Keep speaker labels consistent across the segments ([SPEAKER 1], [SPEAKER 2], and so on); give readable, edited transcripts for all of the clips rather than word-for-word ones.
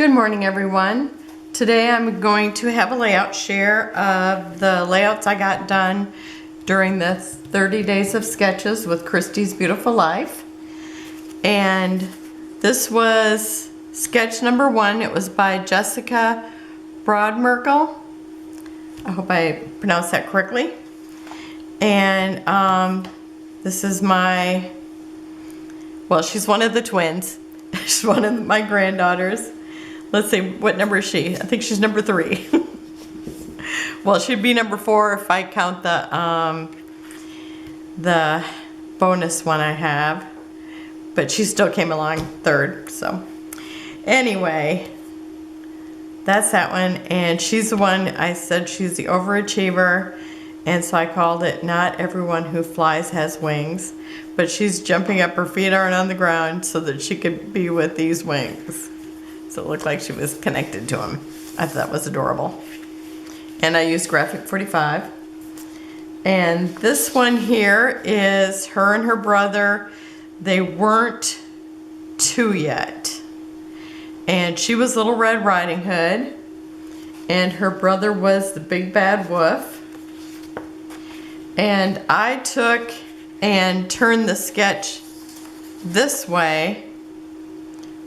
[SPEAKER 1] Good morning, everyone. Today I'm going to have a layout share of the layouts I got done during the 30 days of sketches with Christy's Beautiful Life. And this was sketch number 1. It was by Jessica Broadmerkel. I hope I pronounced that correctly. And this is my, well, she's one of the twins. She's one of my granddaughters. Let's see, what number is she? I think she's number 3. Well, she'd be number 4 if I count the bonus one I have. But she still came along 3rd, so. Anyway, that's that one. And she's the one, I said she's the overachiever. And so I called it Not Everyone Who Flies Has Wings. But she's jumping up, her feet aren't on the ground so that she could be with these wings. So it looked like she was connected to him. I thought that was adorable. And I used Graphic 45. And this one here is her and her brother. They weren't 2 yet. And she was Little Red Riding Hood. And her brother was the Big Bad Wolf. And I took and turned the sketch this way,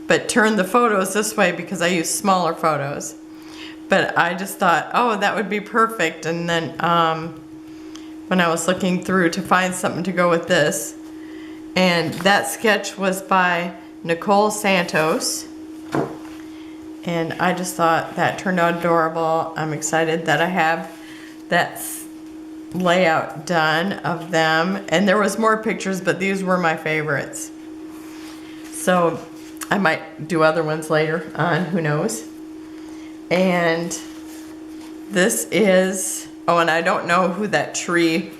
[SPEAKER 1] but turned the photos this way because I used smaller photos. But I just thought, oh, that would be perfect. And then when I was looking through to find something to go with this, and that sketch was by Nicole Santos. And I just thought that turned out adorable. I'm excited that I have that layout done of them. And there was more pictures, but these were my favorites. So I might do other ones later on, who knows. And this is, oh, and I don't know who that tree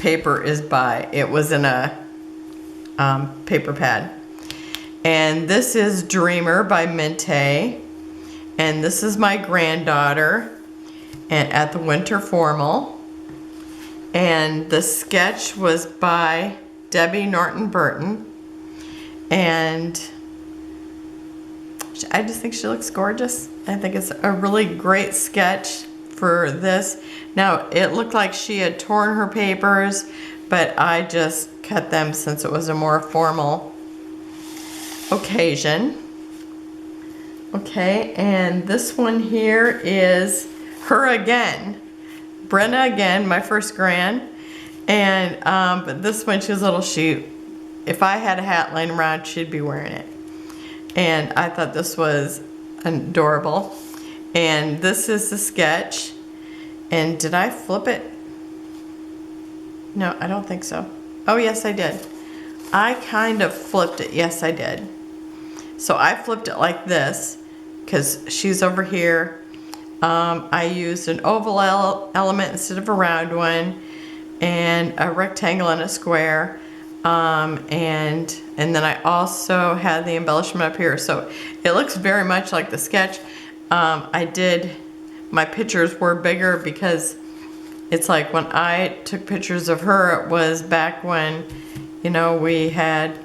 [SPEAKER 1] paper is by. It was in a paper pad. And this is Dreamer by Mente. And this is my granddaughter and at the Winter Formal. And the sketch was by Debbie Norton Burton. And I just think she looks gorgeous. I think it's a really great sketch for this. Now, it looked like she had torn her papers, but I just cut them since it was a more formal occasion. Okay, and this one here is her again. Brenna again, my first grand. And, but this one, she's a little sheep. If I had a hat laying around, she'd be wearing it. And I thought this was adorable. And this is the sketch. And did I flip it? No, I don't think so. Oh, yes, I did. I kind of flipped it. Yes, I did. So I flipped it like this because she's over here. I used an oval element instead of a round one, and a rectangle and a square. And then I also had the embellishment up here. So it looks very much like the sketch. My pictures were bigger because it's like when I took pictures of her, it was back when, you know, we had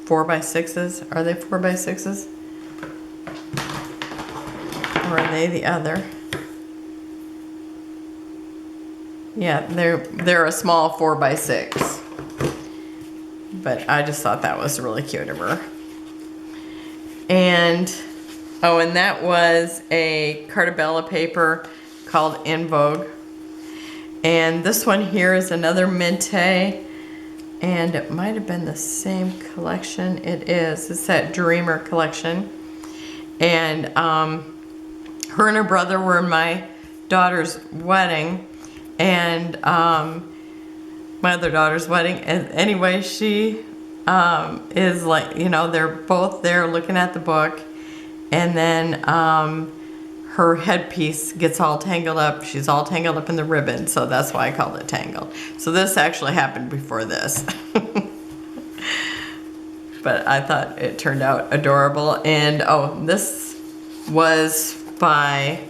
[SPEAKER 1] 4x6s. Are they 4x6s? Or are they the other? Yeah, they're a small 4x6. But I just thought that was really cute of her. And, oh, and that was a Cartabella paper called In Vogue. And this one here is another Mente. And it might have been the same collection. It is. It's that Dreamer collection. And her and her brother were in my daughter's wedding. And my other daughter's wedding. And anyway, she is like, you know, they're both there looking at the book. And then her headpiece gets all tangled up. She's all tangled up in the ribbon. So that's why I called it Tangled. So this actually happened before this. But I thought it turned out adorable. And oh, this was by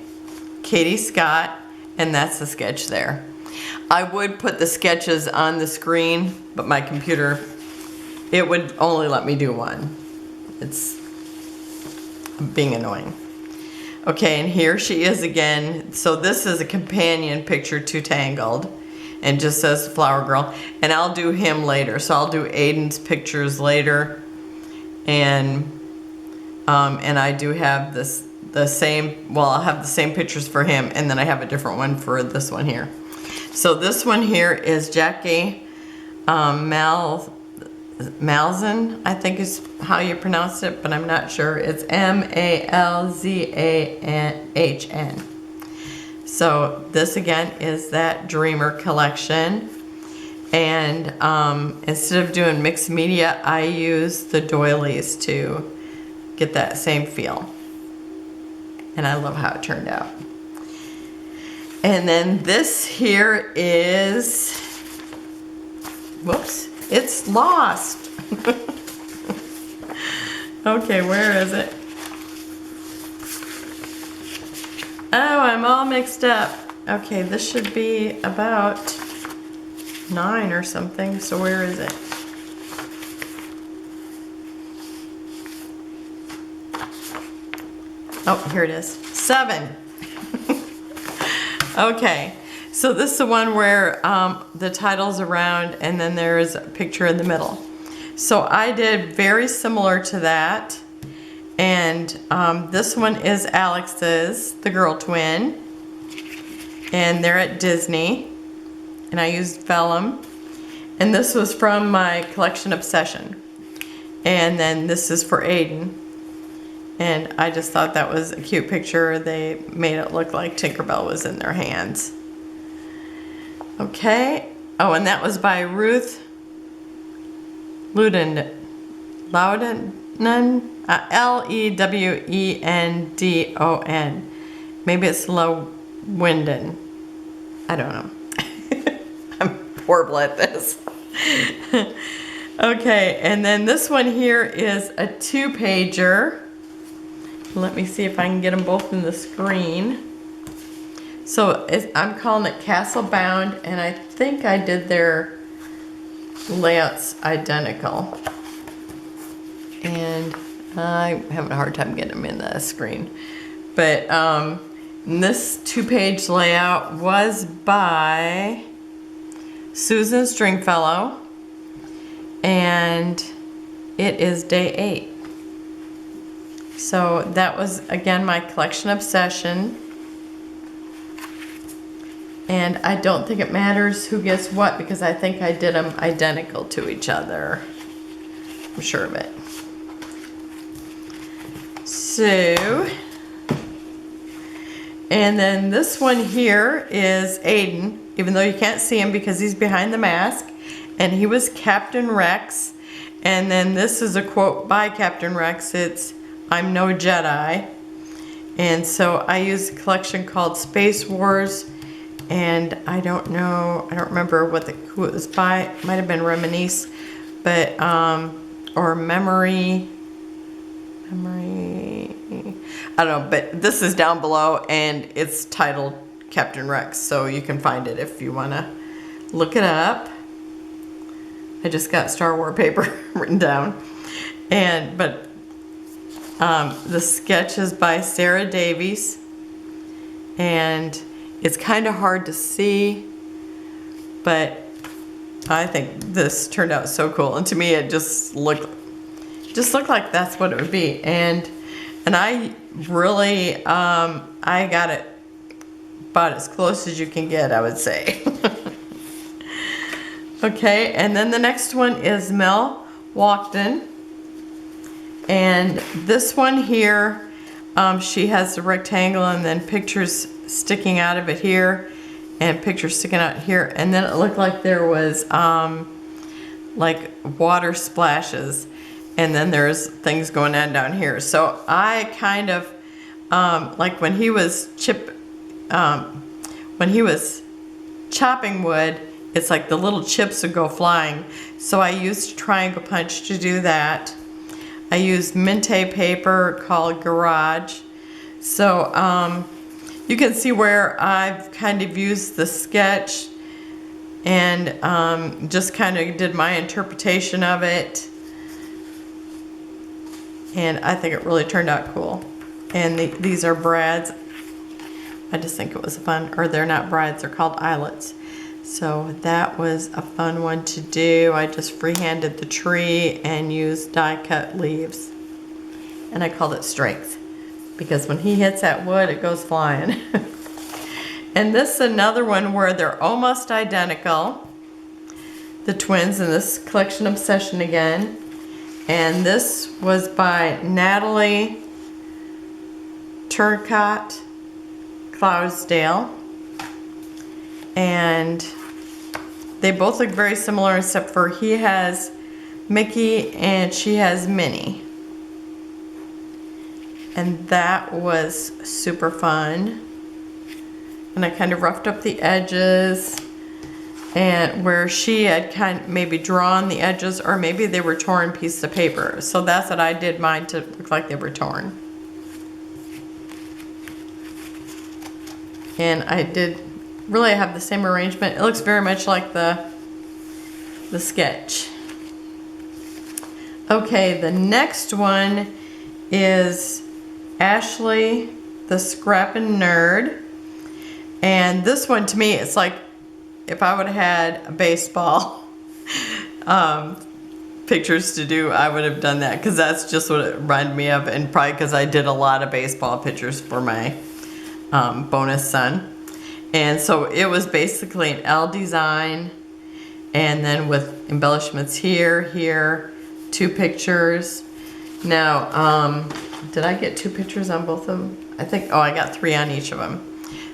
[SPEAKER 1] Katie Scott. And that's the sketch there. I would put the sketches on the screen, but my computer, it would only let me do one. It's being annoying. Okay, and here she is again. So this is a companion picture to Tangled, and just says Flower Girl. And I'll do him later. So I'll do Aiden's pictures later, and I do have the same. Well, I'll have the same pictures for him, and then I have a different one for this one here. So this one here is Jackie Malzahn, I think is how you pronounce it, but I'm not sure. It's Malzahn. So this again is that Dreamer collection. And instead of doing mixed media, I use the doilies to get that same feel. And I love how it turned out. And then this here is, whoops, it's lost. Okay, where is it? Oh, I'm all mixed up. Okay, this should be about 9 or something, so where is it? Oh, here it is. 7. Okay, so this is the one where the title's around and then there's a picture in the middle. So I did very similar to that. And this one is Alex's, the girl twin. And they're at Disney. And I used vellum. And this was from my collection Obsession. And then this is for Aiden. And I just thought that was a cute picture. They made it look like Tinkerbell was in their hands. Okay. Oh, and that was by Ruth Loudendon. Lewendon. Maybe it's Lewendon. I don't know. I'm horrible at this. Okay, and then this one here is a 2-pager. Let me see if I can get them both in the screen. So I'm calling it Castle Bound, and I think I did their layouts identical. And I'm having a hard time getting them in the screen. But this 2-page layout was by Susan Stringfellow, and it is day 8. So that was, again, my collection Obsession. And I don't think it matters who gets what because I think I did them identical to each other. I'm sure of it. So, and then this one here is Aiden, even though you can't see him because he's behind the mask. And he was Captain Rex. And then this is a quote by Captain Rex. It's, "I'm no Jedi." And so I used a collection called Space Wars, and I don't remember who it was by. It might have been Reminisce, but or Memory. I don't know, but this is down below, and it's titled Captain Rex, so you can find it if you want to look it up. I just got Star Wars paper written down, but the sketch is by Sarah Davies, and it's kind of hard to see, but I think this turned out so cool. And to me, it just looked like that's what it would be. And I really, I got it about as close as you can get, I would say. Okay, and then the next one is Mel Walkden. And this one here, she has the rectangle and then pictures sticking out of it here and pictures sticking out here. And then it looked like there was like water splashes. And then there's things going on down here. So I kind of, like when he was chopping wood, it's like the little chips would go flying. So I used triangle punch to do that. I used Minte paper called Garage. So you can see where I've kind of used the sketch and just kind of did my interpretation of it. And I think it really turned out cool. And these are brads. I just think it was fun, or they're not brads, they're called eyelets. So that was a fun one to do. I just freehanded the tree and used die cut leaves. And I called it Strength, because when he hits that wood, it goes flying. And this is another one where they're almost identical. The twins in this collection Obsession again. And this was by Natalie Turcott Cloudsdale. And they both look very similar, except for he has Mickey and she has Minnie. And that was super fun. And I kind of roughed up the edges, and where she had kind of maybe drawn the edges, or maybe they were torn pieces of paper. So that's what I did mine to look like they were torn. And I did really have the same arrangement. It looks very much like the sketch. Okay, the next one is Ashley the Scrappin' Nerd. And this one, to me, it's like if I would have had a baseball pictures to do, I would have done that, because that's just what it reminded me of, and probably because I did a lot of baseball pictures for my bonus son. And so it was basically an L design, and then with embellishments here, 2 pictures. Now, did I get 2 pictures on both of them? I think, I got 3 on each of them.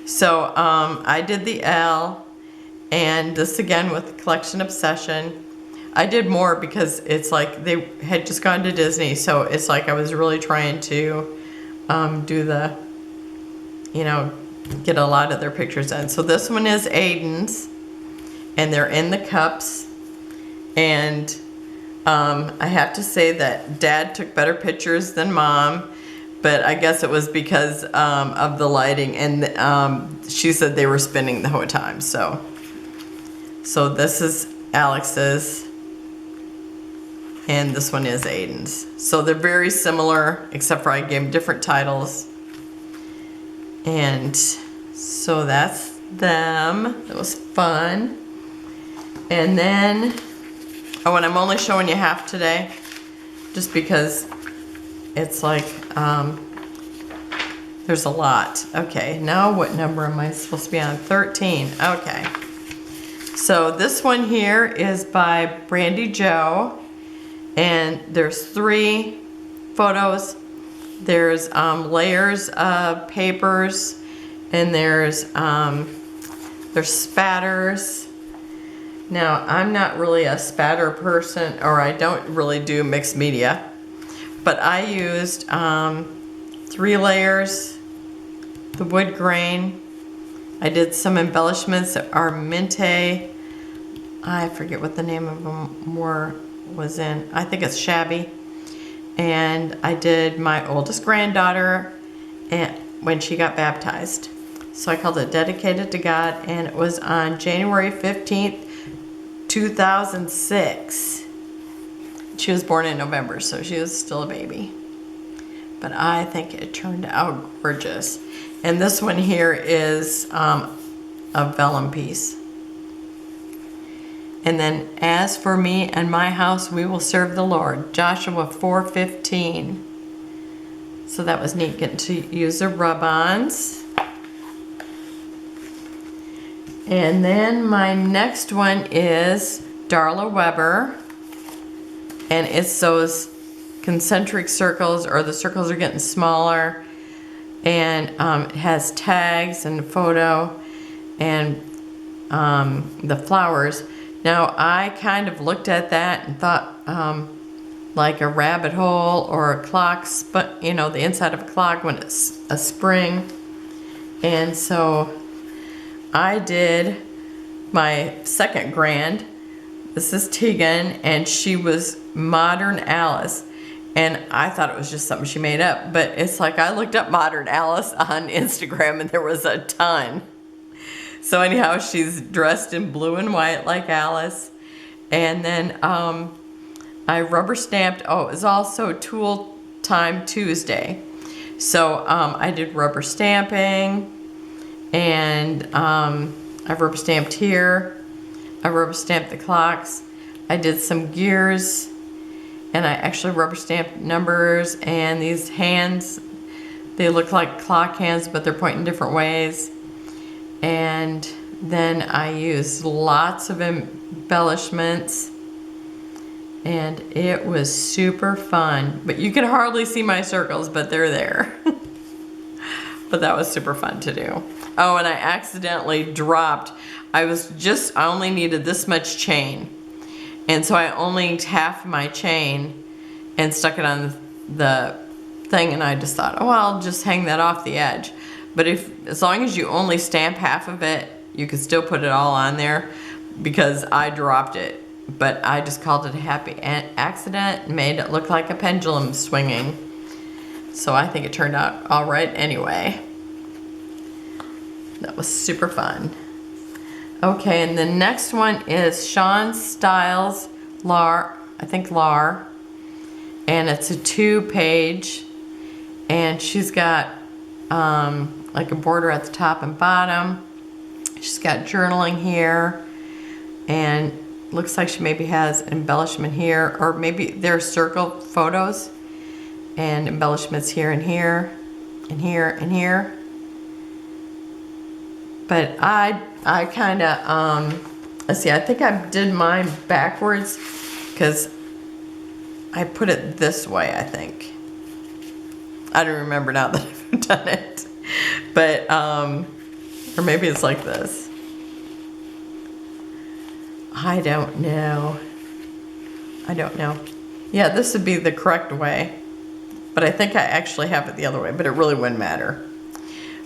[SPEAKER 1] So I did the L, and this again with the collection Obsession. I did more because it's like they had just gone to Disney, so it's like I was really trying to do the, get a lot of their pictures in. So this one is Aiden's, and they're in the cups. And I have to say that Dad took better pictures than Mom, but I guess it was because of the lighting, and she said they were spinning the whole time. So this is Alex's, and this one is Aiden's. So they're very similar, except for I gave them different titles. And so that's them. It was fun. And then, and I'm only showing you half today, just because it's like, there's a lot. Okay, now what number am I supposed to be on? 13, okay. So this one here is by Brandy Joe, and there's 3 photos. There's layers of papers, and there's spatters. Now, I'm not really a spatter person, or I don't really do mixed media, but I used 3 layers, the wood grain. I did some embellishments that are Minte. I forget what the name of them was in. I think it's Shabby. And I did my oldest granddaughter when she got baptized. So I called it Dedicated to God, and it was on January 15th, 2006. She was born in November, so she was still a baby. But I think it turned out gorgeous. And this one here is a vellum piece. And then, as for me and my house, we will serve the Lord. Joshua 4:15. So that was neat, getting to use the rub-ons. And then my next one is Darla Weber. And it's those concentric circles, or the circles are getting smaller. And it has tags and a photo and the flowers. Now, I kind of looked at that and thought like a rabbit hole or a clock, the inside of a clock when it's a spring. And so I did my second grand. This is Tegan, and she was Modern Alice. And I thought it was just something she made up, but it's like I looked up Modern Alice on Instagram, and there was a ton. So anyhow, she's dressed in blue and white like Alice. And then I rubber stamped, it was also Tool Time Tuesday. So I did rubber stamping, and I've rubber stamped here. I rubber stamped the clocks. I did some gears, and I actually rubber stamped numbers, and these hands, they look like clock hands, but they're pointing different ways. And then I used lots of embellishments, and it was super fun. But you can hardly see my circles, but they're there. But that was super fun to do. Oh, and I accidentally dropped, I only needed this much chain. And so I only inked half my chain and stuck it on the thing, and I just thought, oh, I'll just hang that off the edge. But as long as you only stamp half of it, you can still put it all on there, because I dropped it. But I just called it a happy accident, made it look like a pendulum swinging. So I think it turned out all right anyway. That was super fun. Okay, and the next one is Sean Styles Lar, I think Lar. And it's a 2-page. And she's got like a border at the top and bottom. She's got journaling here. And looks like she maybe has embellishment here, or maybe they're circle photos and embellishments here and here and here and here. But I kind of let's see, I think I did mine backwards because I put it this way, I think. I don't remember now that I've done it. But or maybe it's like this. I don't know. Yeah, this would be the correct way. But I think I actually have it the other way, but it really wouldn't matter.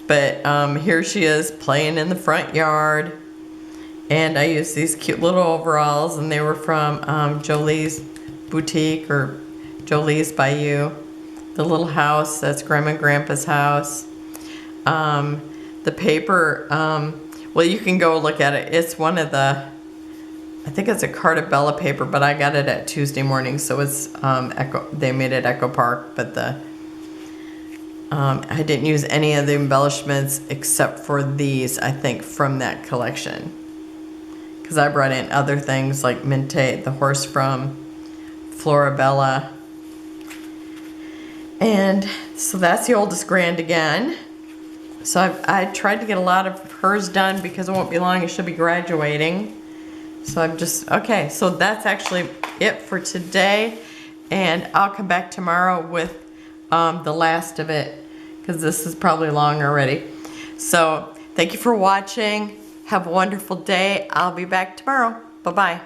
[SPEAKER 1] But here she is playing in the front yard. And I used these cute little overalls, and they were from Jolie's Boutique, or Jolie's by You. The little house, that's Grandma and Grandpa's house. The paper, well, you can go look at it. It's one of the, I think it's a Cartabella paper, but I got it at Tuesday morning, so it's they made it Echo Park, but I didn't use any of the embellishments except for these, I think, from that collection. Because I brought in other things like Minte, the horse from Florabella. And so that's the oldest grand again. So I tried to get a lot of hers done because it won't be long, she'll be graduating. So I'm just, okay, so that's actually it for today. And I'll come back tomorrow with the last of it, because this is probably long already. So thank you for watching. Have a wonderful day. I'll be back tomorrow. Bye-bye.